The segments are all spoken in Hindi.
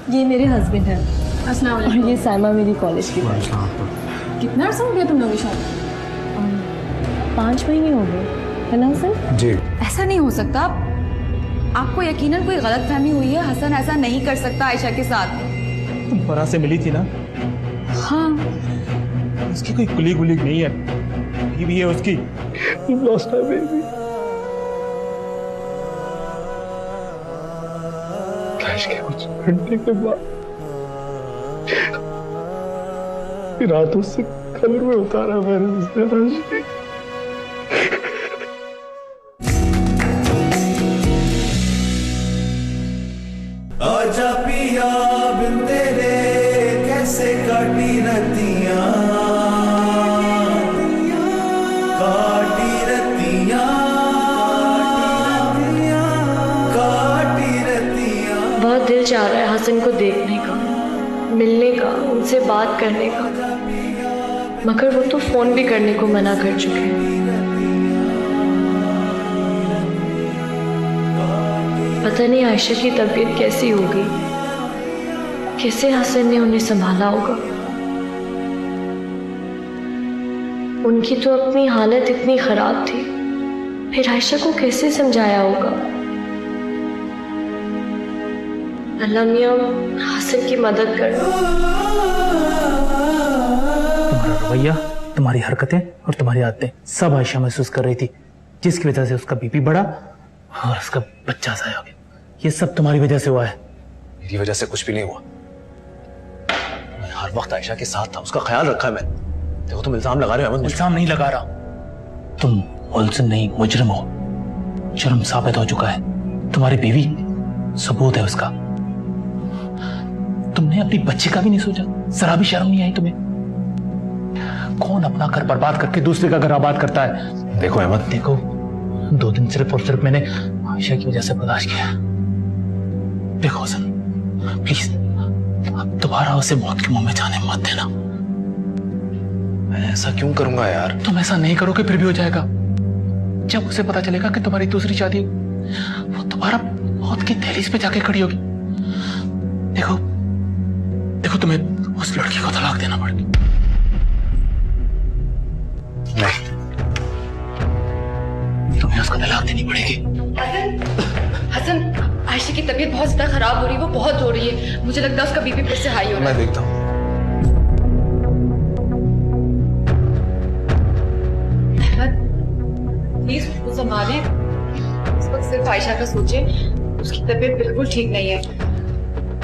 ये मेरे हस्बैंड हैं। अस्सलाम और वालेकुम। ये साइमा मेरी कॉलेज की फ्रेंड। कितना अर्सा हो गया तुम लोगों की शादी? 5 महीने हो गए, है ना हसन? जी। ऐसा नहीं हो सकता। आपको यकीनन कोई गलतफहमी हुई है। हसन ऐसा नहीं कर सकता आयशा के साथ। तुम फराह से मिली थी ना? हाँ, उसकी कोई कुली गुली नहीं है, बीवी है उसकी। लॉस्ट है बेबी। क्रैश के कुछ घंटे के बाद रातों से कब्र में उतारा मैंने उसने राशि। आजा पिया बिन तेरे कैसे काटी रतियां, काटी रतियां, काटी रतियां। बहुत दिल चाह रहा है हसन को देखने का, मिलने का, उनसे बात करने का, मगर वो तो फोन भी करने को मना कर चुके हैं। पता नहीं आयशा की तबीयत कैसी होगी, कैसे हसन ने उन्हें संभाला होगा। उनकी तो अपनी हालत इतनी खराब थी, फिर आयशा को कैसे समझाया होगा। अल्लाह मियां हसन की मदद करो। तुम्हारा रवैया, तुम्हारी हरकतें और तुम्हारी आदतें सब आयशा महसूस कर रही थी, जिसकी वजह से उसका बीपी बढ़ा और उसका बच्चा ज़ाया हो गया। ये सब तुम्हारी वजह से हुआ है। मेरी वजह से कुछ भी नहीं हुआ। मैं हर वक्त आयशा के साथ था, उसका ख्याल रखा है मैंने। देखो तुम इल्जाम लगा रहे हो अहमद मुझ पे। इल्जाम नहीं लगा रहा, तुम मुलजिम नहीं मुजरिम हो। जुर्म साबित हो चुका है, तुम्हारी बीवी सबूत है उसका। तुमने अपनी बच्ची का भी नहीं सोचा, जरा भी शर्म नहीं आई तुम्हें? कौन अपना घर बर्बाद करके दूसरे का घर आबाद करता है? देखो अहमद, देखो, 2 दिन सिर्फ और सिर्फ मैंने आयशा की वजह से बर्दाश्त किया। देखो हसन, प्लीज अब दोबारा उसे मौत के मुंह में जाने मत देना। मैं ऐसा क्यों करूंगा यार? तुम ऐसा नहीं करोगे फिर भी हो जाएगा। जब उसे पता चलेगा कि तुम्हारी दूसरी शादी, वो दोबारा मौत की दहलीज पे जाके खड़ी होगी। देखो देखो, तुम्हें उस लड़की को तलाक देना पड़ेगा। नहीं, तुम्हें उसको तलाक देनी पड़ेगी। हसन, आयशा की तबीयत बहुत ज्यादा खराब हो रही है, वो बहुत रो रही है। मुझे लगता है उसका बीपी फिर से हाई हो रहा है। मैं देखता हूँ। प्लीज उसको संभालें। इस वक्त सिर्फ आयशा का सोचें, उसकी तबीयत बिल्कुल ठीक नहीं है।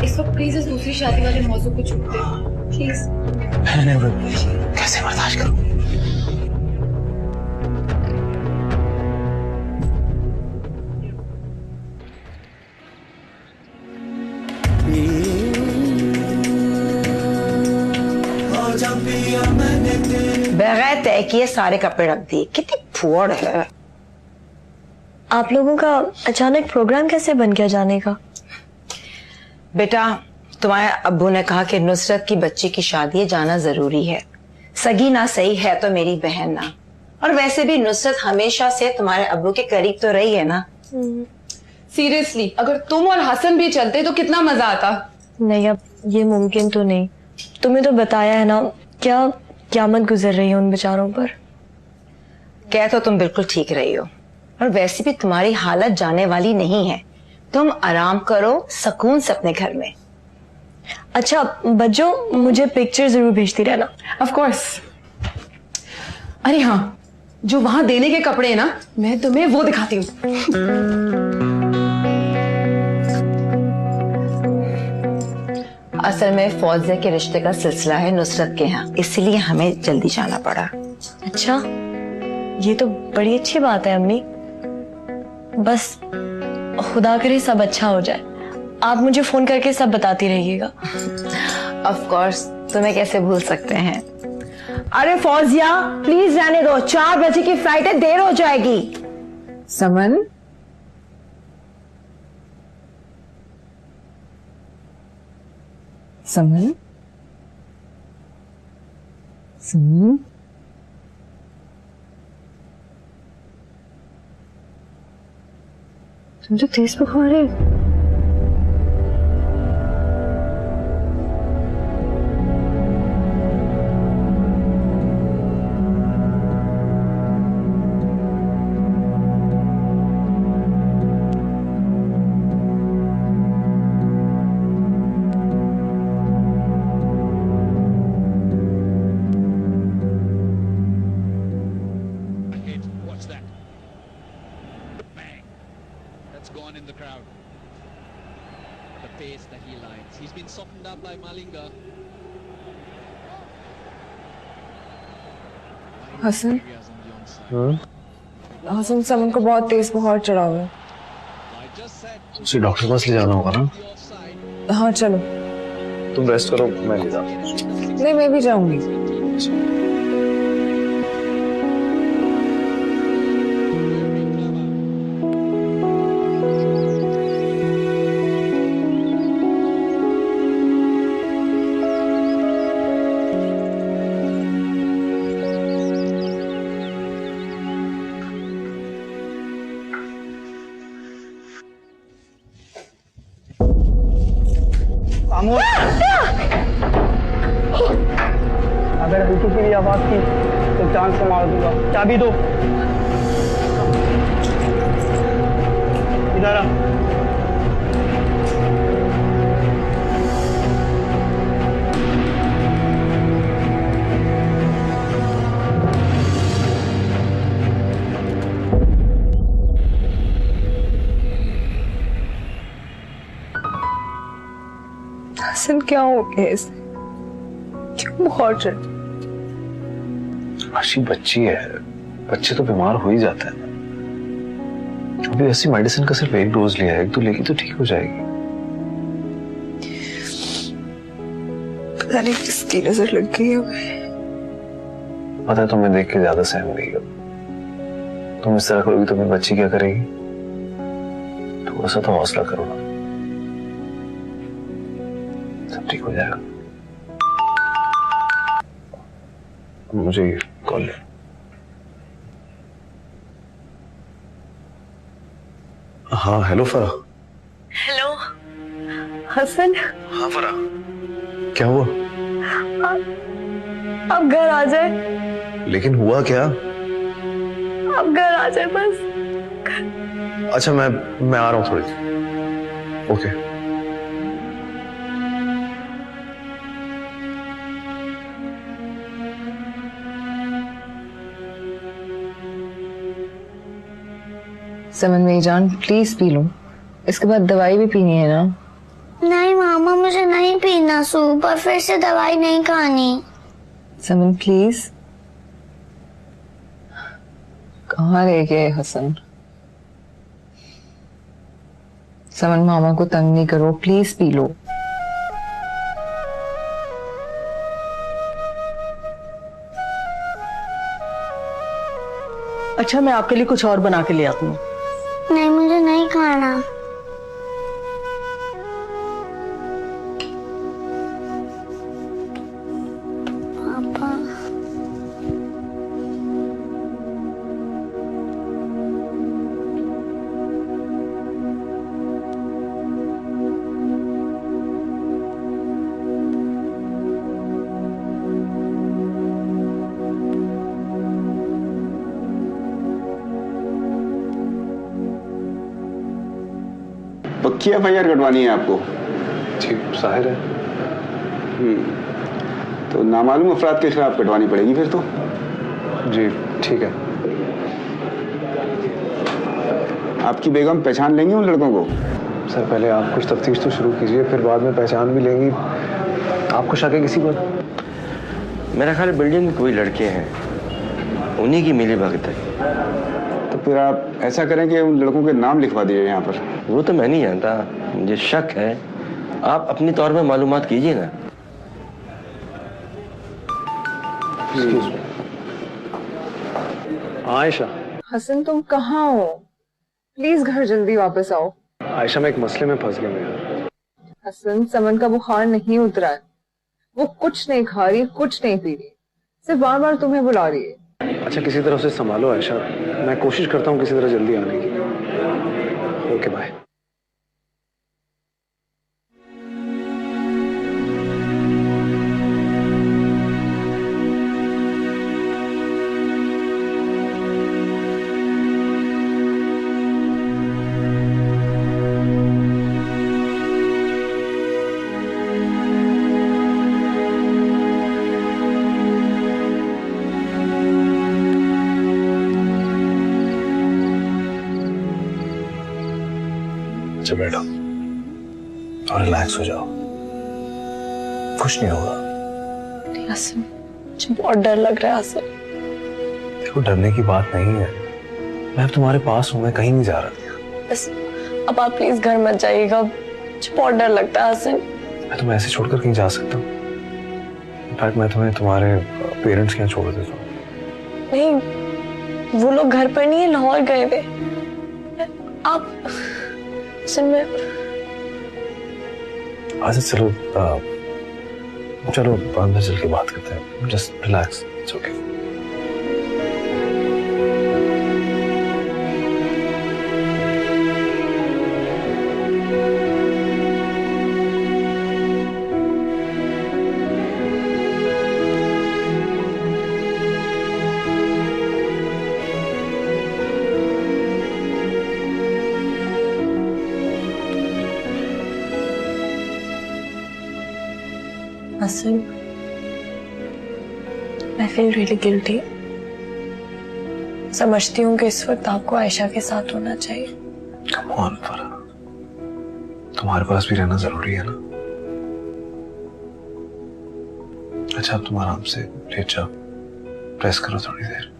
इस वक्त प्लीज इस दूसरी शादी वाले मौजू को छूट दें प्लीज। मैंने कैसे बर्दाश्त करूं? बगैर तय किए सारे कपड़े रख दिए, कितनी फुअड़ है। आप लोगों का अचानक प्रोग्राम कैसे बन गया जाने का? बेटा, तुम्हारे अब्बू ने कहा कि नुसरत की बच्ची की शादी है, जाना जरूरी है। सगी ना सही है तो मेरी बहन ना, और वैसे भी नुसरत हमेशा से तुम्हारे अब्बू के करीब तो रही है ना। सीरियसली, अगर तुम और हसन भी चलते तो कितना मजा आता। नहीं, अब ये मुमकिन तो नहीं। तुम्हें तो बताया है ना, क्या क़यामत गुजर रही है उन बेचारों पर। कह तो तुम बिल्कुल ठीक रही हो, और वैसे भी तुम्हारी हालत जाने वाली नहीं है। तुम आराम करो सुकून से अपने घर में। अच्छा बच्चों, मुझे पिक्चर जरूर भेजती रहना। Of course. अरे हाँ, जो वहां देने के कपड़े हैं ना, मैं तुम्हें वो दिखाती हूँ। असल में फौजिया के रिश्ते का सिलसिला है नुसरत के यहाँ, इसलिए हमें जल्दी जाना पड़ा। अच्छा, ये तो बड़ी अच्छी बात है अम्मी। बस खुदा करे सब अच्छा हो जाए। आप मुझे फोन करके सब बताती रहिएगा। ऑफ कोर्स, तुम्हें कैसे भूल सकते हैं। अरे फौजिया प्लीज जाने दो, 4 बजे की फ्लाइट है, देर हो जाएगी। समन, समन, समन, तुम तो तेज बुखार है। that's gone in the crowd. The pace, the heel lines. He's been softened up by Malinga. Hasan Areas on the onside. Hasan समन को बहुत तेज बुखार चढ़ा हुआ है। I just said उसे डॉक्टर के पास ले जाना होगा ना। the offside. हाँ चलो। तुम रेस्ट करो, मैं ले जाता हूँ। नहीं मैं भी जाऊंगी। अगर हल्की सी भी आवाज की तो जान से मार दूंगा। चाबी दो। इधर आ। हसन क्या हो गया इसे? क्यों बुखार चढ़? आशी बच्ची है, बच्चे तो बीमार हो ही जाते हैं। अभी ऐसी मेडिसिन का सिर्फ एक डोज लिया है, एक तो लेगी तो ठीक हो जाएगी। पता नहीं किसकी नजर लग गई है। पता है तुम्हें देख के ज्यादा सहम गई अब। तुम इस तरह करोगी तो अपनी बच्ची क्या करेगी? थोड़ा सा तो हौसला करो ना, सब ठीक हो जाएगा। मुझे कॉल ले। हाँ हेलो फरा। हेलो हसन, हाँ फरा, क्या हुआ? अब घर आ जाए। लेकिन हुआ क्या? अब घर आ जाए बस। अच्छा मैं आ रहा हूँ थोड़ी देर। ओके। समन मेरी जान प्लीज पी लो, इसके बाद दवाई भी पीनी है ना। नहीं मामा मुझे नहीं पीना सूप और फिर से दवाई नहीं खानी। समन प्लीज। कहाँ रह गए हसन? समन मामा को तंग नहीं करो, प्लीज पी लो। अच्छा मैं आपके लिए कुछ और बना के ले आती हूँ। नहीं मुझे नहीं खाना। पापा पक्की एफआईआर कटवानी है आपको? ठीक जाहिर है। तो नामालूम अफराद के खिलाफ कटवानी पड़ेगी फिर तो। जी ठीक है। आपकी बेगम पहचान लेंगी उन लड़कों को? सर पहले आप कुछ तफ्तीश तो शुरू कीजिए, फिर बाद में पहचान भी लेंगी। आपको शक है किसी पर? मेरा ख्याल बिल्डिंग में कोई लड़के हैं, उन्हीं की मिली भगत है। तो फिर आप ऐसा करें कि उन लड़कों के नाम लिखवा दीजिए यहाँ पर। वो तो मैं नहीं जानता, मुझे शक है। आप अपनी तौर पे मालूमात कीजिए ना। आयशा। हसन तुम कहाँ हो? प्लीज घर जल्दी वापस आओ। आयशा मैं एक मसले में फंस गया हूँ यार। हसन समन का बुखार नहीं उतरा है, वो कुछ नहीं खा रही, कुछ नहीं पी रही, सिर्फ बार बार तुम्हें बुला रही है। अच्छा किसी तरह से संभालो आयशा, मैं कोशिश करता हूँ किसी तरह जल्दी आने की। Okay bye. चल बैठो और रिलैक्स हो जाओ, कुछ नहीं होगा। हसन, मुझे बहुत डर लग रहा है हसन। देखो डरने की बात नहीं है, मैं अब तुम्हारे पास हूं, मैं कहीं नहीं जा रहा। बस अब आप प्लीज घर मत जाइएगा, मुझे बहुत डर लगता है हसन। मैं तुम्हें ऐसे छोड़कर कहीं जा सकता हूँ? इनफैक्ट मैं तुम्हें तुम्हारे पेरेंट्स के यहाँ छोड़ देता हूँ। नहीं, वो लोग घर पर नहीं है, लाहौर गए हुए। आप हसन में अच्छा चलो चलो अंदर चल के बात करते हैं। Just relax, it's okay. Hasan, I feel really guilty। समझती हूँ कि इस वक्त आपको आयशा के साथ होना चाहिए। Come on, फरा, तुम्हारे पास भी रहना जरूरी है ना। अच्छा अब तुम आराम से लेट जाओ, रेस्ट करो थोड़ी देर।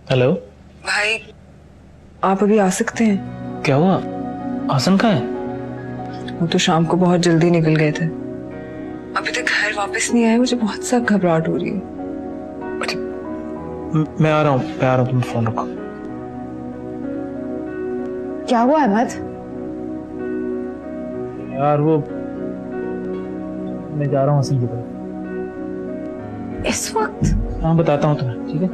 हेलो भाई, आप अभी आ सकते हैं? क्या हुआ? हसन कहाँ है? वो तो शाम को बहुत जल्दी निकल गए थे, अभी तक घर वापस नहीं आए। मुझे बहुत सा घबराहट हो रही है। मैं आ रहा हूँ, तुम फोन रखो। क्या हुआ अहमद? यार वो मैं जा रहा हूँ हसन की तरफ। इस वक्त? हाँ बताता हूँ तुम्हें, ठीक है?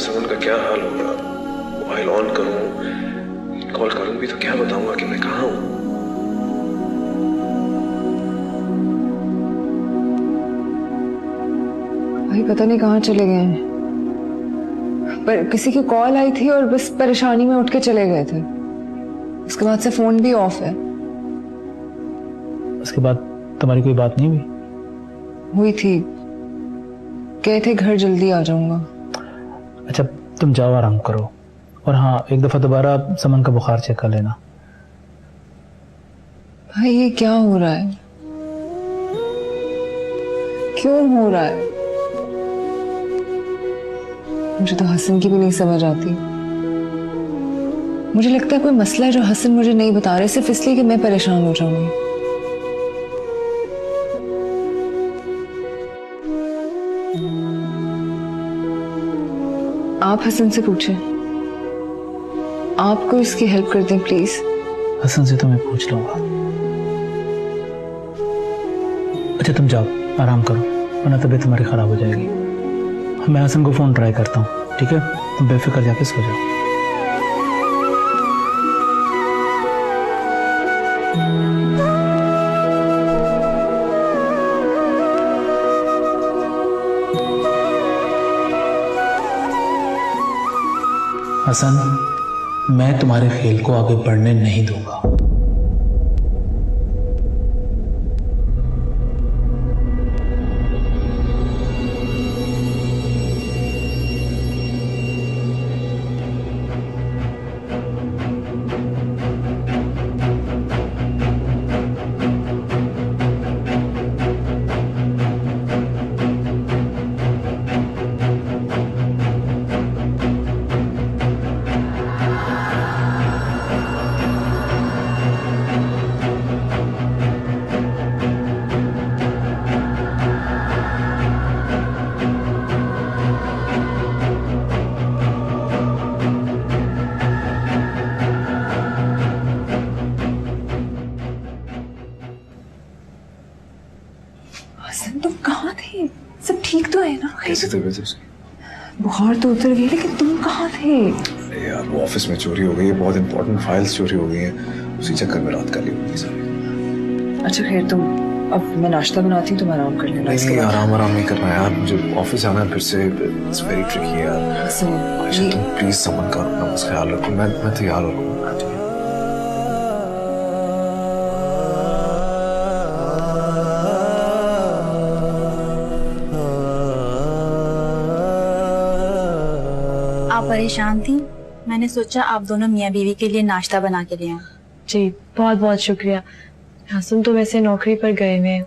समन का क्या हाल होगा? मोबाइल ऑन करूं, कॉल करूं भी तो क्या बताऊंगा कि मैं कहाँ हूं? भाई पता नहीं कहाँ चले गए हैं, पर किसी की कॉल आई थी और बस परेशानी में उठ के चले गए थे। उसके बाद से फोन भी ऑफ है। उसके बाद तुम्हारी कोई बात नहीं हुई? हुई थी, कहे थे घर जल्दी आ जाऊंगा। अच्छा तुम जाओ, आराम करो, और हाँ एक दफा दोबारा समन का बुखार चेक कर लेना। भाई ये क्या हो रहा है, क्यों हो रहा है? मुझे तो हसन की भी नहीं समझ आती। मुझे लगता है कोई मसला है जो हसन मुझे नहीं बता रहे, सिर्फ इसलिए कि मैं परेशान हो जाऊंगी। आप हसन से पूछें, आपको इसकी हेल्प कर दें प्लीज। हसन से तो मैं पूछ लूंगा। अच्छा तुम जाओ, आराम करो, वरना तबीयत तुम्हारी खराब हो जाएगी। मैं हसन को फोन ट्राई करता हूँ, ठीक है? तुम बेफिक्र जाके सो जाओ। हसन, मैं तुम्हारे खेल को आगे बढ़ने नहीं दूंगा। हसन तुम कहाँ थे? सब ठीक तो है ना? कैसी तबीयत है उसकी? बुखार तो उतर गई, लेकिन तुम कहाँ थे? अरे यार वो ऑफिस में चोरी हो गई है, बहुत इंपॉर्टेंट फाइल्स चोरी हो गई हैं, उसी चक्कर में रात काली हो गई सारी। अच्छा खैर, तुम अब मैं नाश्ता बनाती हूँ, तुम आराम कर लेना। नहीं, आराम नहीं करना यार, मुझे ऑफिस जाना है फिर से। इट्स वेरी ट्रिकी यार। आयशा तुम प्लीज समन करो, अपना बस ख्याल रखो। मैं तैयार हो रहा हूँ। आप परेशान थी, मैंने सोचा आप दोनों मियाँ बीवी के लिए नाश्ता बना के ले आऊं। जी बहुत बहुत शुक्रिया। हसन तो वैसे नौकरी पर गए हुए हैं।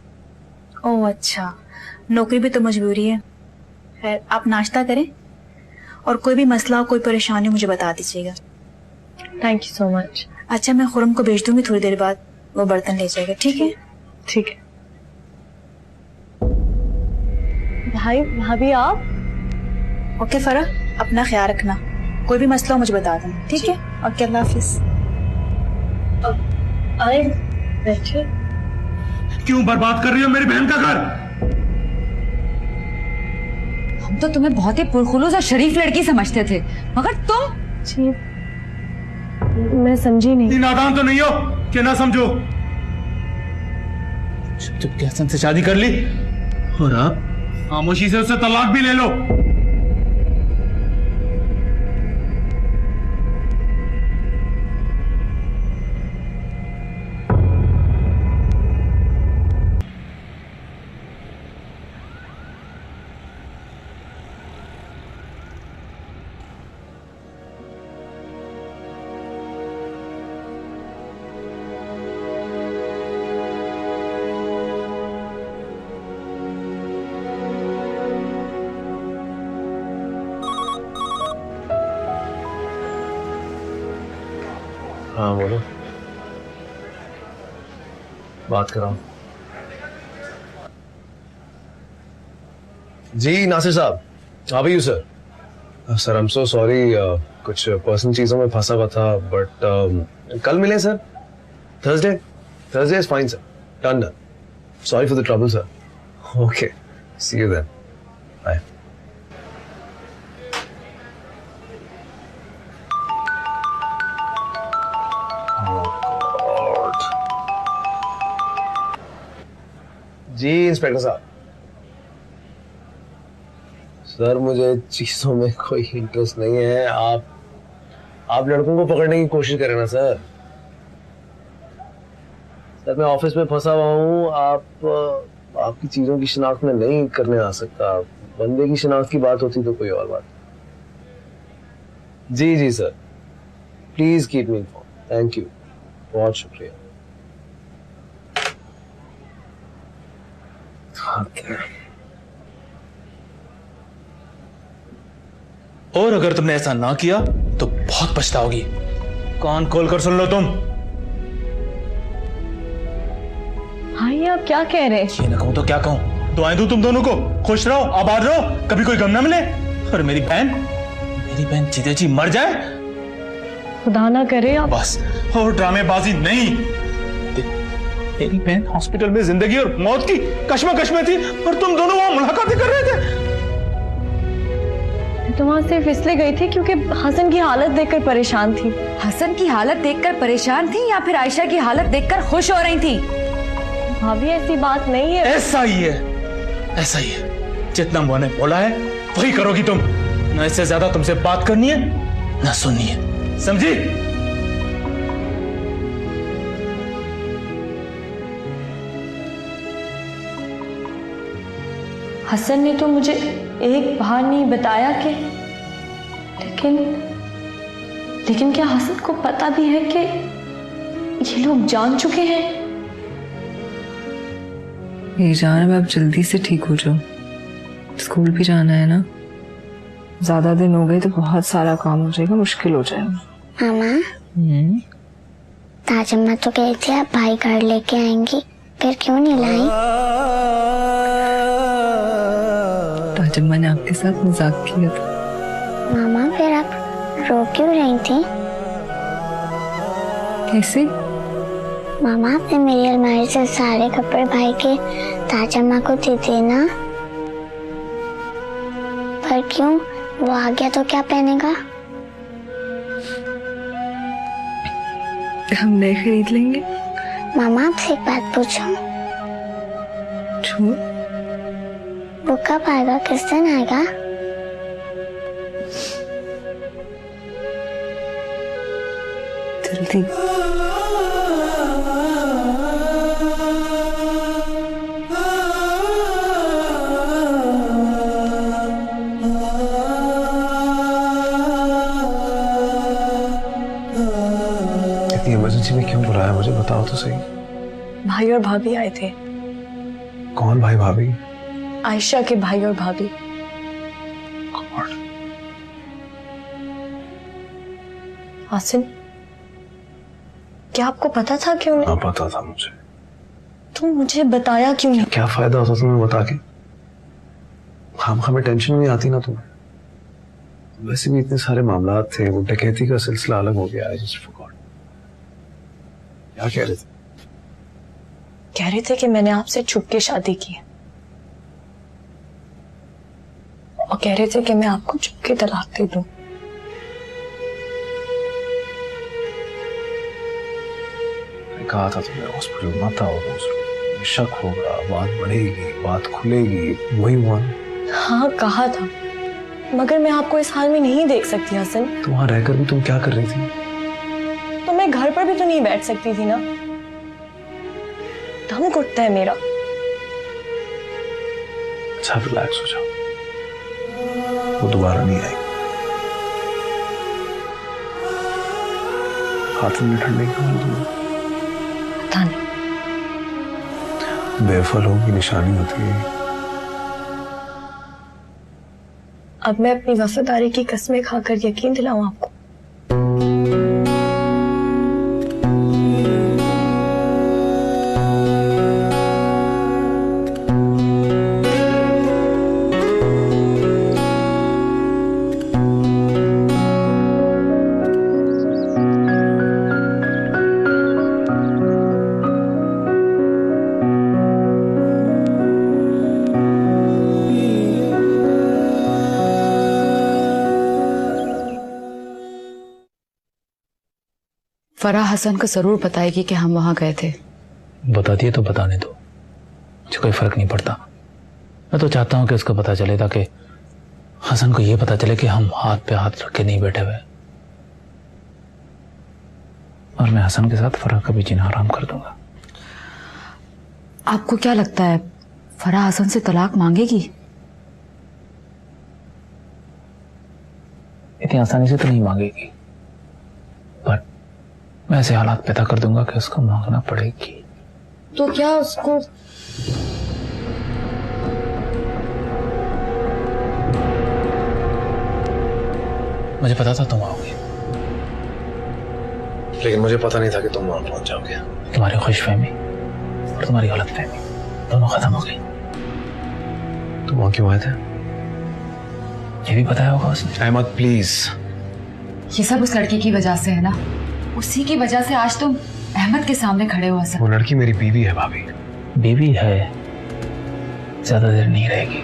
ओह अच्छा, नौकरी भी तो मजबूरी है। खैर आप नाश्ता करें और कोई भी मसला हो, कोई परेशानी हो मुझे बता दीजिएगा। Thank you so much. अच्छा मैं खुरम को भेज दूंगी, थोड़ी देर बाद वो बर्तन ले जाएगा। ठीक है? ठीक है। भाई भाभी आप? ओके फरा, अपना ख्याल रखना, कोई भी मसला हो मुझे बता देना। ठीक है? ओके, अल्लाह हाफिज। आए बैठे। क्यों बर्बाद कर रही हो मेरी बहन का घर? हम तो तुम्हें बहुत ही पुरखुलूस और शरीफ लड़की समझते थे, मगर तुम। जी मैं समझी नहीं। नादान तो नहीं हो कि ना समझो। जब हसन से शादी कर ली और आप खामोशी से उससे तलाक भी ले लो। हाँ बोलो, बात कर रहा हूँ। जी नासिर साहब, how are you sir? Sir I am so sorry, कुछ पर्सनल चीजों में फंसा हुआ था, बट कल मिले sir. Thursday is fine sir. Done. Sorry for the trouble sir. Okay, see you then. Bye. जी इंस्पेक्टर साहब। सर मुझे चीजों में कोई इंटरेस्ट नहीं है। आप लड़कों को पकड़ने की कोशिश करें ना सर। सर मैं ऑफिस में फंसा हुआ हूँ, आपकी चीजों की शिनाख्त में नहीं करने आ सकता। बंदे की शिनाख्त की बात होती तो कोई और बात। जी sir, please keep me inform. Thank you, बहुत शुक्रिया। और अगर तुमने ऐसा ना किया तो बहुत पछताओगी। कान खोलकर सुन लो तुम। भाई आप क्या कह रहे हैं? ये ना कहूं तो क्या कहूं? दुआएं दूं तुम दोनों को, खुश रहो, आबाद रहो, कभी कोई गम ना मिले। और मेरी बहन जीते जी मर जाए, खुदा ना करे। आप बस और ड्रामेबाजी नहीं। तेरी बहन हॉस्पिटल में जिंदगी और मौत की कश्मकश में थी और तुम दोनों वहां मुलाकातें कर रहे थे। तो वहां सिर्फ इसलिए गई थी क्योंकि हसन की हालत देखकर परेशान थी। हसन की हालत देखकर परेशान थी या फिर आयशा की हालत देखकर खुश हो रही थी? भाभी ऐसी बात नहीं है। ऐसा ही है, ऐसा ही है। जितना मैंने बोला है वही करोगी तुम। न इससे ज्यादा तुमसे बात करनी है न सुननी है, समझी? हसन ने तो मुझे एक बार नहीं बताया कि लेकिन क्या हसन को पता भी है कि ये लोग जान चुके हैं? ये जान, अब आप जल्दी से ठीक हो जाओ, स्कूल भी जाना है ना। ज्यादा दिन हो गए तो बहुत सारा काम हो जाएगा, मुश्किल हो जाएगा। मामा, ताजम्मा तो कही थी आप भाई घर लेके आएंगी, फिर क्यों नहीं लाई? ताजम्मा ने आपके साथ मजाक किया था। मामा, फिर आप रो क्यों रही थी? कैसे? मामा, आपने मेरी अलमारी से सारे कपड़े भाई के ताजम्मा को दे देना। पर क्यों? वो आ गया तो क्या पहनेगा? हम नए खरीद लेंगे। मामा, आपसे एक बात पूछूं? वो कब आएगा? किस दिन आएगा? जल्दी। इतनी इमरजेंसी में क्यों बुलाया मुझे, बताओ तो सही। भाई और भाभी आए थे। कौन भाई भाभी? आयशा के भाई और भाभी। हसन, क्या आपको पता था क्यों नहीं? हाँ, पता था मुझे। तुम मुझे बताया क्यों नहीं? क्या फायदा होता तुम्हें बता के? हमें टेंशन नहीं आती ना तुम्हें? वैसे भी इतने सारे मामला थे, वो डकैती का सिलसिला अलग हो गया। I just forgot। क्या कह रहे थे? कह रहे थे कि मैंने आपसे छुप के शादी की है और कह रहे थे कि मैं आपको छुप के तलाक दे दूं। कहा था तुम्हें हॉस्पिटल मत आओ, शक होगा, बात बढ़ेगी, बात खुलेगी, वही हुआ। हाँ, कहा था, मगर मैं आपको इस हाल में नहीं देख सकती हसन। तो वहां रहकर भी तुम क्या कर रही थी? तो मैं घर पर भी तो नहीं बैठ सकती थी ना, दम घुटता है मेरा। अच्छा, रिलैक्स हो जाओ, वो दोबारा नहीं आएगी। हाथ में ठंडे क्यों? पता नहीं, बेफल की निशानी होती है। अब मैं अपनी वफादारी की कसमें खाकर यकीन दिलाऊं आपको? फराह हसन को जरूर बताएगी कि हम वहां गए थे। बता दिए तो बताने दो, मुझे कोई फर्क नहीं पड़ता। मैं तो चाहता हूं कि उसको पता चले, ताकि हसन को यह पता चले कि हम हाथ पे हाथ रख के नहीं बैठे हुए। और मैं हसन के साथ फराह का भी जीना आराम कर दूंगा। आपको क्या लगता है फराह हसन से तलाक मांगेगी? इतनी आसानी से तो नहीं मांगेगी, पर मैं ऐसे हालात पैदा कर दूंगा कि उसको मांगना पड़ेगी। तो क्या उसको मुझे पता था तुम आओगे, लेकिन मुझे पता नहीं था कि तुम वहां पहुंच जाओगे। तुम्हारी खुशफहमी और तुम्हारी गलतफहमी दोनों खत्म हो गई। तुम वहां क्यों आए थे? ये भी बताया होगा उसने। अहमद, प्लीज। ये सब उस लड़के की वजह से है ना, उसी की वजह से आज तुम अहमद के सामने खड़े हो हसन। वो लड़की मेरी बीवी है भाभी। बीवी है, ज्यादा देर नहीं रहेगी।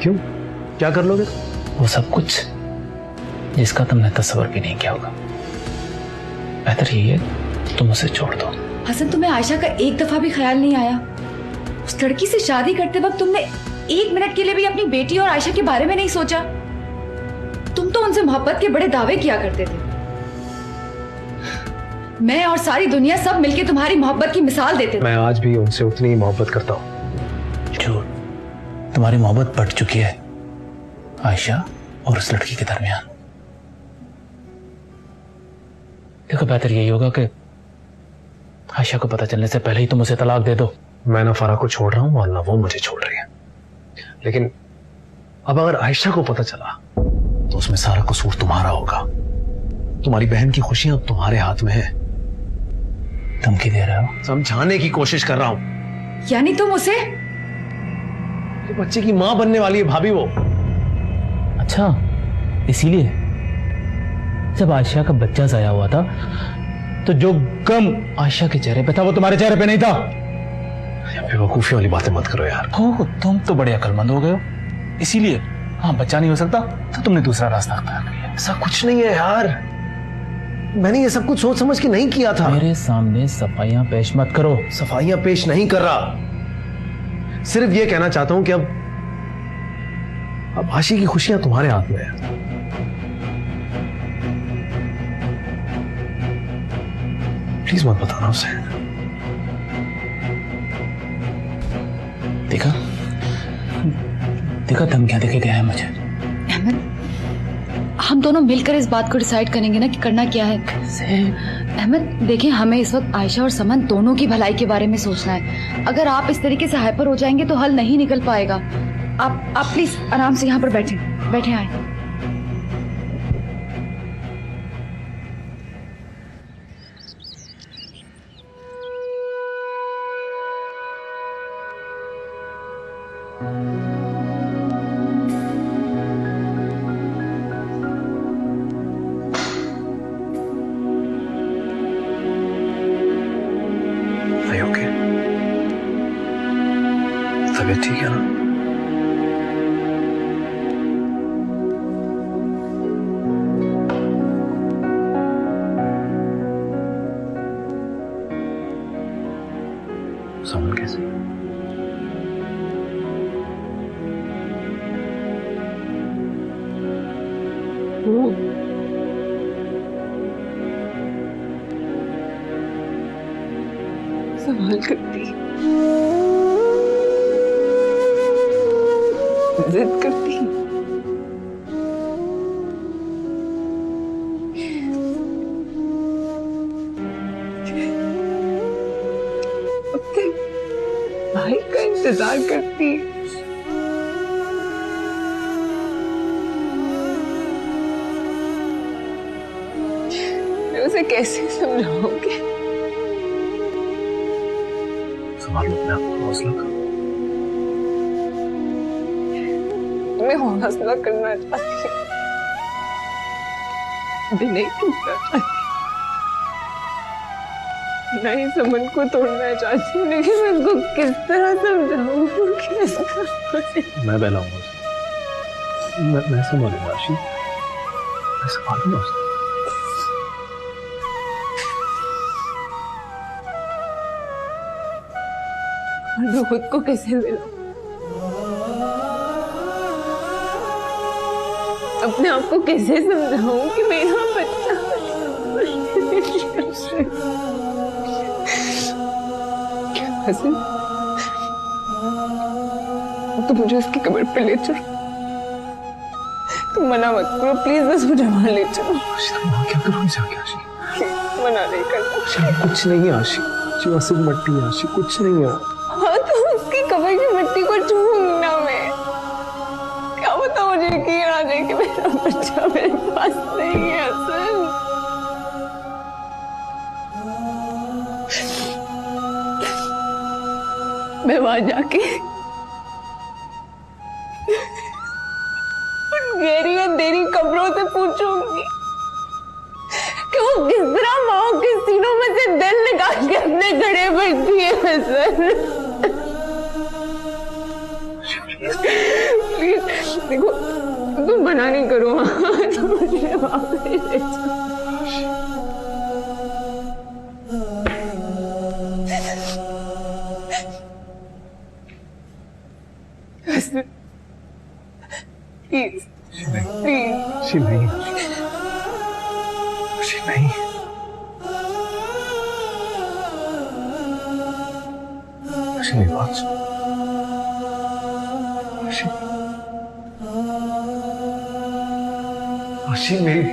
क्यों, क्या कर लोगे? वो सब कुछ जिसका तुमने तस्वर भी नहीं किया होगा। बेहतर यही है तुम उसे छोड़ दो। हसन, तुम्हें आयशा का एक दफा भी ख्याल नहीं आया? उस लड़की से शादी करते वक्त तुमने एक मिनट के लिए भी अपनी बेटी और आयशा के बारे में नहीं सोचा? तुम तो उनसे मोहब्बत के बड़े दावे किया करते थे। मैं और सारी दुनिया सब मिलके तुम्हारी मोहब्बत की मिसाल देते थे। मैं आज भी उनसे उतनी ही मोहब्बत करता हूँ। झूठ, तुम्हारी मोहब्बत बढ़ चुकी है आयशा और उस लड़की के दरमियान। देखो, बेहतर यही होगा कि आयशा को पता चलने से पहले ही तुम उसे तलाक दे दो। मैं ना फराह को छोड़ रहा हूँ और ना वो मुझे छोड़ रही है, लेकिन अब अगर आयशा को पता चला तो उसमें सारा कसूर तुम्हारा होगा। तुम्हारी बहन की खुशियां अब तुम्हारे हाथ में है। धमकी दे रहे हो? समझाने की कोशिश कर रहा हूं। यानी तुम उसे? तो बच्चे की मां बनने वाली है भाभी वो। अच्छा, इसीलिए जब आयशा का बच्चा जाया हुआ था तो जो गम आयशा के चेहरे पे था वो तुम्हारे चेहरे पे नहीं था। बेवकूफी वाली बातें मत करो यार। हो, तुम तो बड़े अक्लमंद हो गए हो। इसीलिए हाँ, बच्चा नहीं हो सकता तो तुमने दूसरा रास्ता अख्तियार किया। ऐसा कुछ नहीं है यार, मैंने ये सब कुछ सोच समझ के नहीं किया था। मेरे सामने सफाइयां पेश मत करो। सफाइयां पेश नहीं कर रहा, सिर्फ ये कहना चाहता हूं कि अब आशी की खुशियां तुम्हारे हाथ में है। प्लीज मत बताना उसे। देखा देखा, धमकियां देके गया है मुझे। अहमद, हम दोनों मिलकर इस बात को डिसाइड करेंगे ना कि करना क्या है। अहमद देखिए, हमें इस वक्त आयशा और समन दोनों की भलाई के बारे में सोचना है। अगर आप इस तरीके से हाइपर हो जाएंगे तो हल नहीं निकल पाएगा। आप प्लीज आराम से यहाँ पर बैठे आए। तबीयत ठीक है ना? समन कैसे? सवाल करती, जिद करती, अपने भाई का इंतजार करती। मैं उसे कैसे समझाऊंगी? संभालो अपने आप को, हौसला करो। मैं हौसला करना चाहती हूँ, अभी नहीं टूटना चाहती, नहीं समन को तोड़ना चाहती, लेकिन मैं उसको किस तरह समझाऊँ? मैं बहलाऊंगा उसे। मैं संभालूंगा आशी, मैं संभालूंगा उसे। और मैं खुद को कैसे मिलाऊं? अपने आप को कैसे समझाऊं कि मेरा बच्चा हसन, तो मुझे उसकी कब्र पे ले चलो। तुम मना मत करो प्लीज, बस मुझे वहां ले चलो। क्या करूँ जाके आशी? मना नहीं करना। कुछ नहीं है आशी, जो सिर्फ मट्टी है आशी, कुछ नहीं है। हाँ तो उसकी कब्र की मिट्टी को छूऊंगी ना मैं। क्या पता मुझे यकीन आ जाए कि मेरा बच्चा मेरे पास नहीं है हसन। मैं वहां जाके उन गहरी अंधेरी कब्रों से पूछूंगी कि वो किस तरह माओ के सीनों में से दिल निकाल के अपने घड़े बैठती है सर। प्लीज देखो, तुम मना नहीं करो, तुम मुझे वापस ले जाओ। प्लीज प्लीज नहीं, नहीं, मेरी बात सुन। मेरी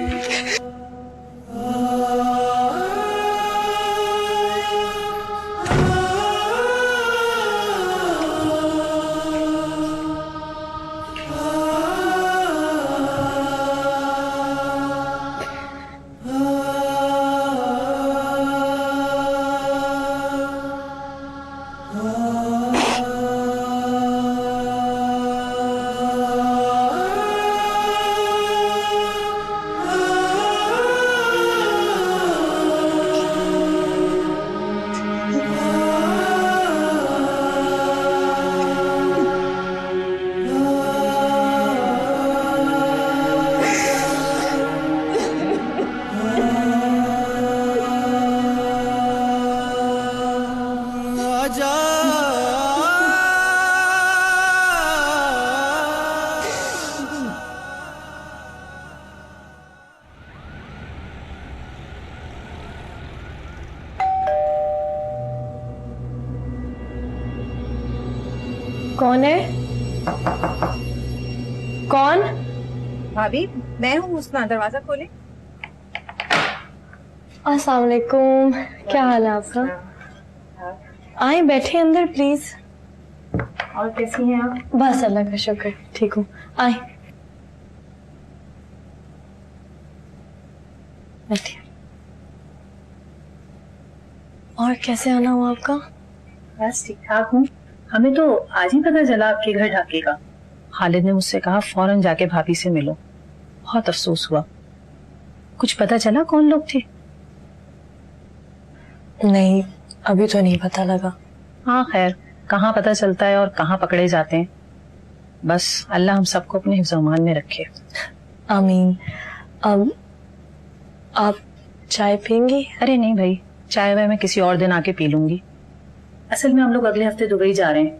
कौन है? कौन? भाभी, मैं हूँ मुस्कान, दरवाजा खोले। अस्सलाम वालेकुम, क्या हाल है आपका? आए बैठे अंदर प्लीज। और कैसी हैं आप? बस अल्लाह का शुक्र, ठीक हूँ। आए बैठिए। और कैसे आना हुआ आपका? बस ठीक ठाक हूँ। हमें तो आज ही पता चला आपके घर ढाके का। खालिद ने मुझसे कहा फौरन जाके भाभी से मिलो। बहुत अफसोस हुआ। कुछ पता चला कौन लोग थे? नहीं, अभी तो नहीं पता लगा। हाँ खैर, कहाँ पता चलता है और कहाँ पकड़े जाते हैं। बस अल्लाह हम सबको अपने हिफ्ज़-ओ-अमान में रखे। आमीन। अब आप चाय पियेंगी? अरे नहीं भाई, चाय वाय मैं किसी और दिन आके पी लूंगी। असल में हम लोग अगले हफ्ते दुबई जा रहे हैं,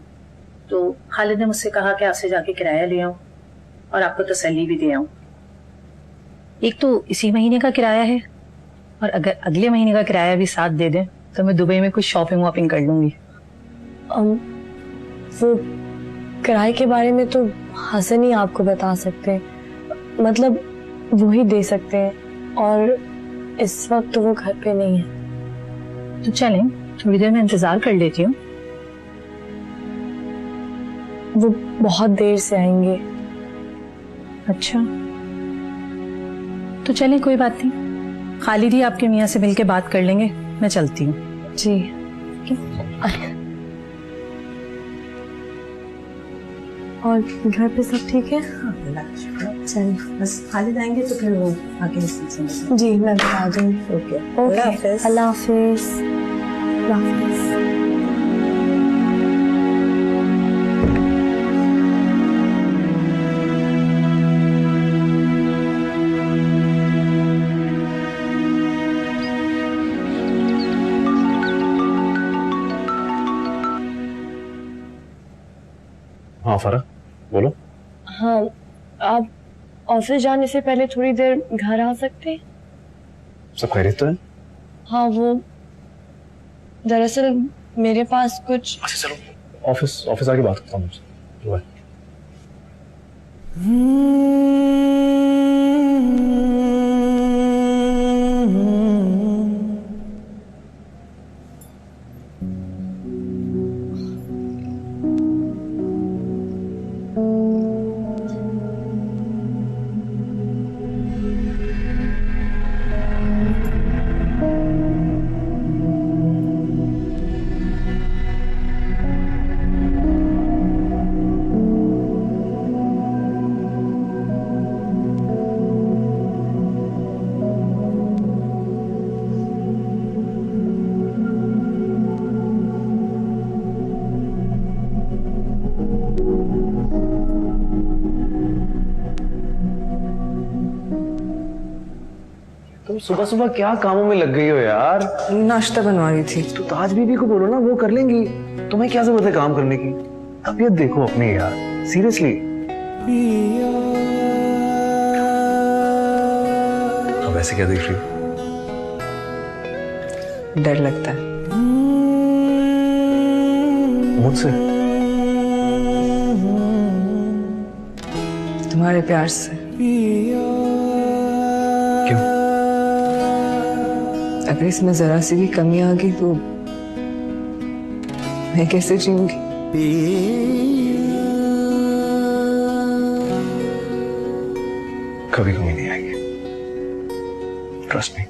तो खालिद ने मुझसे कहा कि आपसे जाके किराया ले आऊं और आपको तसल्ली भी दे आऊं। एक तो इसी महीने का किराया है, और अगर अगले महीने का किराया भी साथ दे दें तो मैं दुबई में कुछ शॉपिंग वॉपिंग कर लूंगी। वो किराए के बारे में तो हसन ही आपको बता सकते हैं, मतलब वो ही दे सकते हैं, और इस वक्त तो वो घर पे नहीं है। तो चलें, थोड़ी देर में इंतजार कर लेती हूँ। वो बहुत देर से आएंगे। अच्छा, तो चलें, कोई बात नहीं। खालिद ही आपके मियाँ से मिलके बात कर लेंगे। मैं चलती हूँ। जी। और घर पे सब ठीक है? चलिए, बस खालिद आएंगे तो फिर वो आगे से। जी मैं बता दूँ। ओके, अल्लाह हाफिज। हाँ फरा, बोलो। हाँ, आप ऑफिस जाने से पहले थोड़ी देर घर आ सकते हैं? सब खैरियत तो है? हाँ, वो दरअसल मेरे पास कुछ। अच्छा चलो, ऑफिस आके बात करता हूँ मुझसे। बाय। सुबह सुबह क्या कामों में लग गई हो यार? नाश्ता बनवा रही थी। तो ताज बीबी को बोलो ना, वो कर लेंगी। तुम्हें क्या जरूरत है काम करने की? तबीयत देखो अपनी यार, सीरियसली। अब ऐसे क्या देख रही हो? डर लगता है मुझसे? तुम्हारे प्यार से। क्यों? अगर इसमें जरा सी भी कमी आ गई तो मैं कैसे जीऊंगी? कभी कमी नहीं आएगी, ट्रस्ट मी।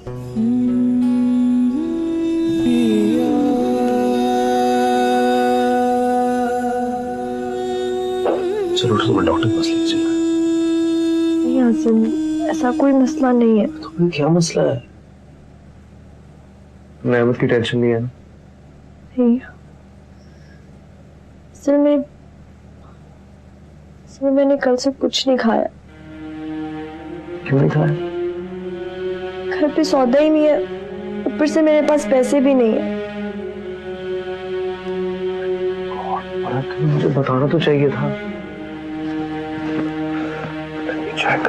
चलो तुम्हें डॉक्टर के पास लेके चलना है। नहीं आसिम, ऐसा कोई मसला नहीं है। तो फिर क्या मसला है? नेमत की टेंशन नहीं है ना? नहीं, असल में मैंने कल से कुछ नहीं खाया। क्यों नहीं खाया? घर पे सौदा ही नहीं है, ऊपर से मेरे पास पैसे भी नहीं है। मुझे बताना तो चाहिए था। चेक।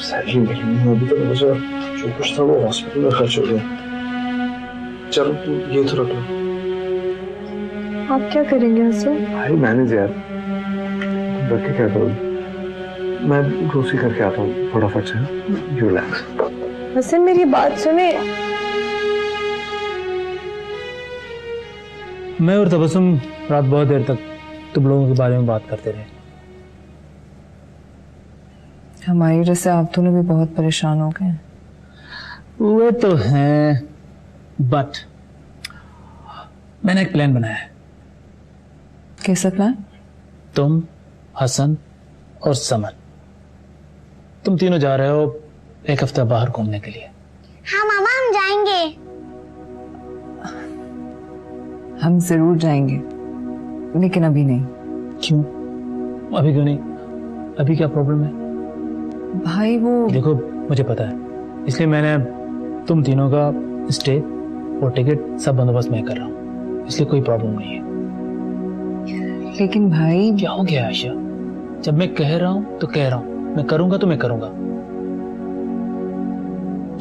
सैलरी मिली नहीं, अभी तक मुझे जो कुछ था वो हॉस्पिटल में खर्च हो गया। चलो तू ये तो रख लो। आप क्या करेंगे आसिम? भाई मैनेज यार, तुम रख के क्या करोगे? मैं ग्रोसरी करके आता हूँ फटाफट से। You relax. आसिम मेरी बात सुने। मैं और तबस्सुम रात बहुत देर तक तुम लोगों के बारे में बात करते रहे। हमारी वजह से आप दोनों भी बहुत परेशान हो गए। वो तो हैं, बट मैंने एक प्लान बनाया है। कैसा प्लान? तुम, हसन और समन, तुम तीनों जा रहे हो एक हफ्ता बाहर घूमने के लिए। हाँ मामा, हम जाएंगे। हम जरूर जाएंगे, लेकिन अभी नहीं। क्यों? अभी क्यों नहीं? अभी क्या प्रॉब्लम है? भाई वो देखो, मुझे पता है, इसलिए मैंने तुम तीनों का स्टे और टिकट सब बंदोबस्त मैं कर रहा हूँ, इसलिए कोई प्रॉब्लम नहीं है। लेकिन भाई क्या हो गया आयशा? जब मैं कह रहा हूँ तो कह रहा हूँ, मैं करूंगा तो मैं करूंगा।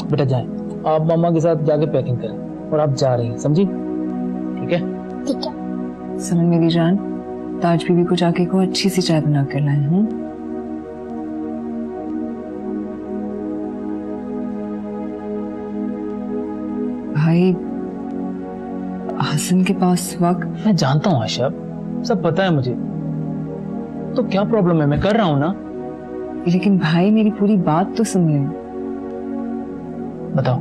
बेटा जाएं, आप मामा के साथ जाके पैकिंग करें और आप जा रही हैं, समझी? ठीक है? ठीक है। समन मेरी जान, ताज बीबी को जाके को अच्छी सी चाय बना कर लाए। भाई हसन के पास वक्त। मैं जानता हूँ आयशा, सब पता है मुझे, तो क्या प्रॉब्लम है? मैं कर रहा हूँ ना। लेकिन भाई मेरी पूरी बात तो सुन ले। बताओ।